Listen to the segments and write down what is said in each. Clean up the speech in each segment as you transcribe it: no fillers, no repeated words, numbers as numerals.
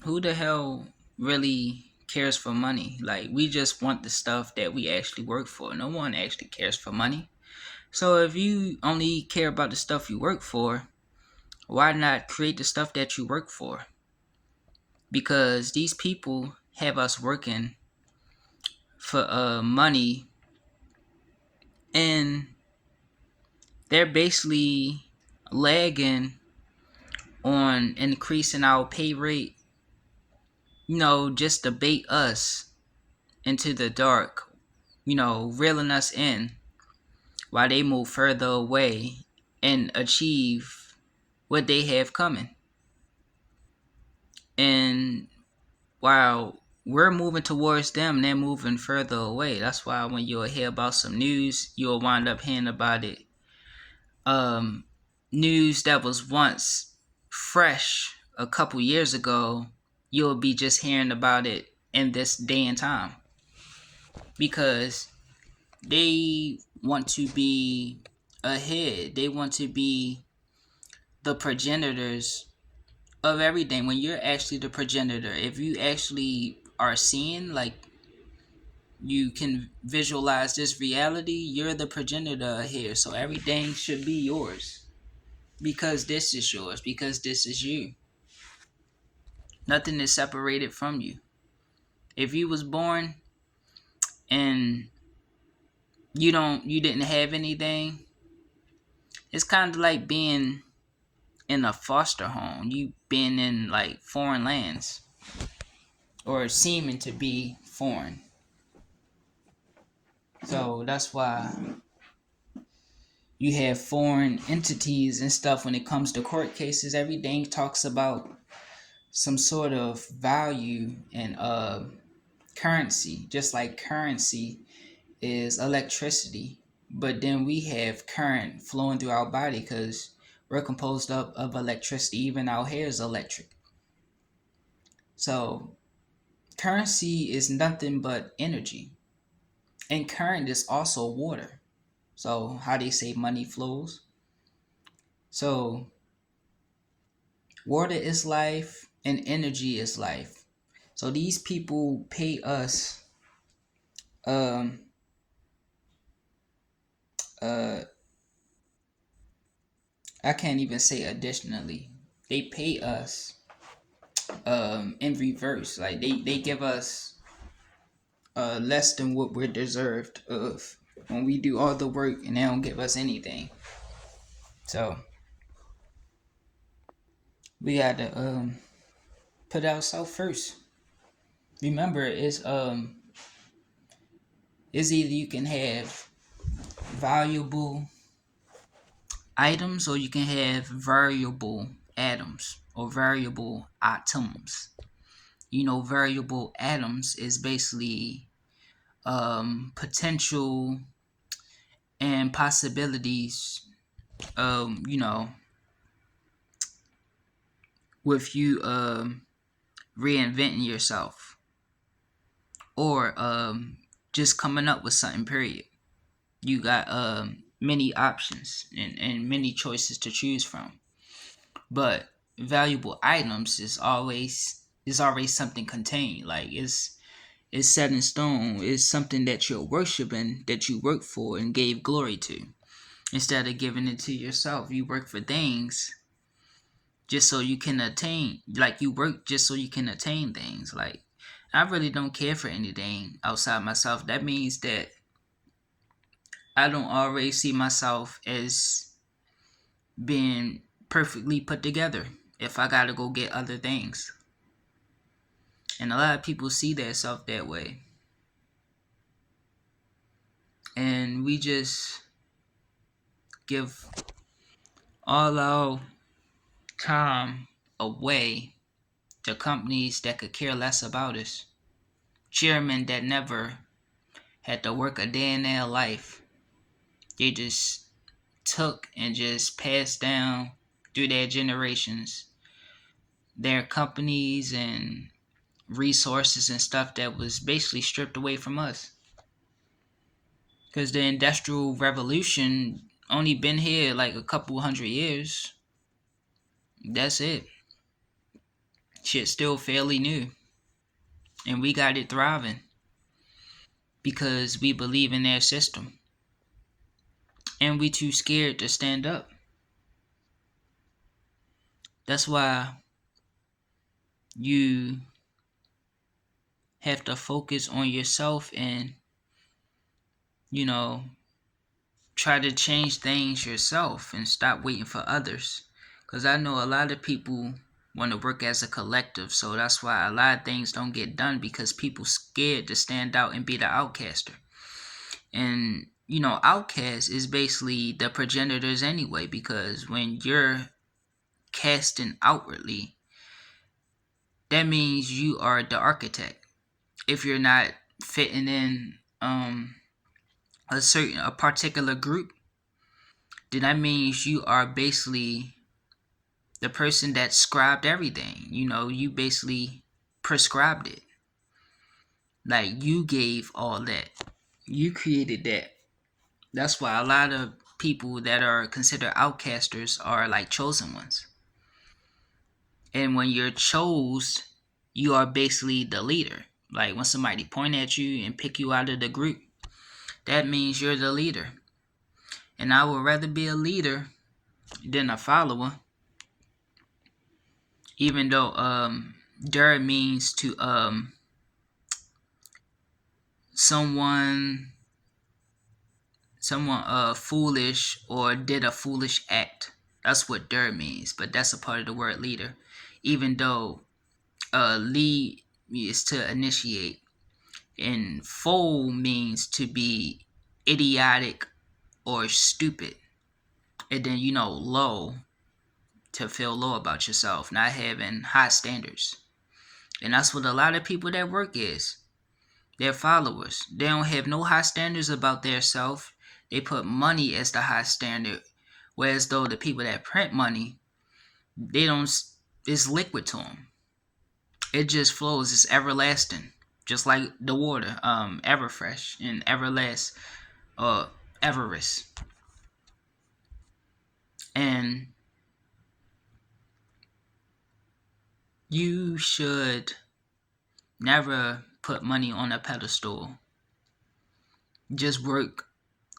who the hell really cares for money? Like, we just want the stuff that we actually work for. No one actually cares for money. So if you only care about the stuff you work for, why not create the stuff that you work for? Because these people have us working for money, and they're basically lagging on increasing our pay rate, just to bait us into the dark, reeling us in while they move further away and achieve what they have coming. And while we're moving towards them, they're moving further away. That's why when you'll hear about some news, you'll wind up hearing about it. Um, News that was once fresh a couple years ago, you'll be just hearing about it in this day and time, because they want to be ahead. They want to be the progenitors of everything. When you're actually the progenitor, if you actually are seeing, like, you can visualize this reality, you're the progenitor here. So everything should be yours because this is yours, because this is you. Nothing is separated from you. If you was born and you didn't have anything, it's kind of like being in a foster home. You been in like foreign lands, or seeming to be foreign. So that's why you have foreign entities and stuff. When it comes to court cases, everything talks about some sort of value and currency. Just like currency is electricity, but then we have current flowing through our body because we're composed of electricity. Even our hair is electric. So currency is nothing but energy, and current is also water. So how they say money flows. So water is life and energy is life. So these people pay us um uh I can't even say additionally. They pay us in reverse. Like they give us less than what we're deserved of when we do all the work, and they don't give us anything. So we gotta put ourselves first. Remember, it's either you can have valuable items or you can have variable atoms or variable atoms. Variable atoms is basically potential and possibilities, with you reinventing yourself, or just coming up with something, period. You got many options and many choices to choose from. But valuable items is always something contained. Like, it's set in stone. It's something that you're worshiping, that you work for and gave glory to. Instead of giving it to yourself, you work for things just so you can attain. Like, you work just so you can attain things. Like, I really don't care for anything outside myself. That means that I don't always see myself as being perfectly put together if I gotta go get other things. And a lot of people see their self that way. And we just give all our time away to companies that could care less about us. Chairmen that never had to work a day in their life. They just took and just passed down through their generations their companies and resources and stuff that was basically stripped away from us. Because the Industrial Revolution only been here like a couple hundred years. That's it. shit's still fairly new, and we got it thriving because we believe in their system, and we too scared to stand up. That's why you have to focus on yourself and, you know, try to change things yourself and stop waiting for others. Because I know a lot of people want to work as a collective, so that's why a lot of things don't get done because people scared to stand out and be the outcaster. And outcast is basically the progenitors anyway, because when you're casting outwardly, that means you are the architect. If you're not fitting in a particular group, then that means you are basically the person that scribed everything. You basically prescribed it. Like, you gave all that. You created that. That's why a lot of people that are considered outcasters are like chosen ones. And when you're chose, you are basically the leader. Like, when somebody point at you and pick you out of the group, that means you're the leader. And I would rather be a leader than a follower. Even though der means to someone foolish or did a foolish act. That's what der means, but that's a part of the word leader. Even though lead is to initiate, and fool means to be idiotic or stupid. And then low, to feel low about yourself, not having high standards. And that's what a lot of people that work is. They're followers. They don't have no high standards about their self. They put money as the high standard. Whereas though the people that print money, they don't. It's liquid to them. It just flows. It's everlasting, just like the water. Everfresh and Everlast, Everest. And you should never put money on a pedestal. Just work.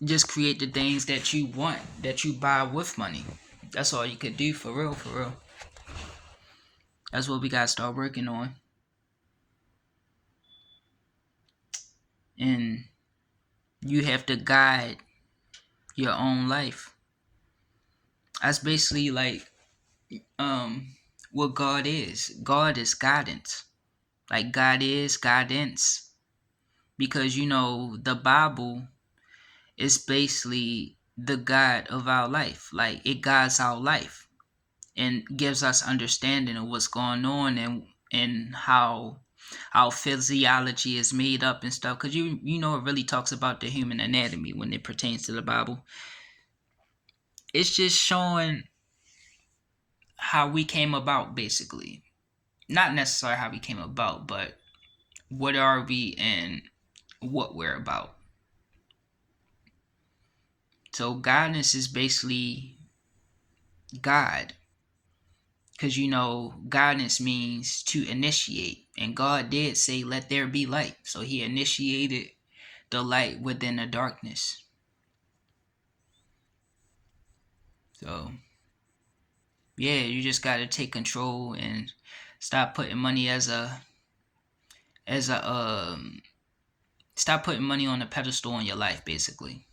Just create the things that you want, that you buy with money. That's all you could do, for real, for real. That's what we gotta start working on. And you have to guide your own life. That's basically like what God is. God is guidance. Like, God is guidance. Because the Bible is basically the guide of our life. Like, it guides our life and gives us understanding of what's going on, and how our physiology is made up and stuff. Because it really talks about the human anatomy when it pertains to the Bible. It's just showing how we came about, basically. Not necessarily how we came about, but what are we and what we're about. So guidance is basically God. Because guidance means to initiate. And God did say, let there be light. So he initiated the light within the darkness. So, yeah, you just got to take control and stop putting money stop putting money on a pedestal in your life, basically.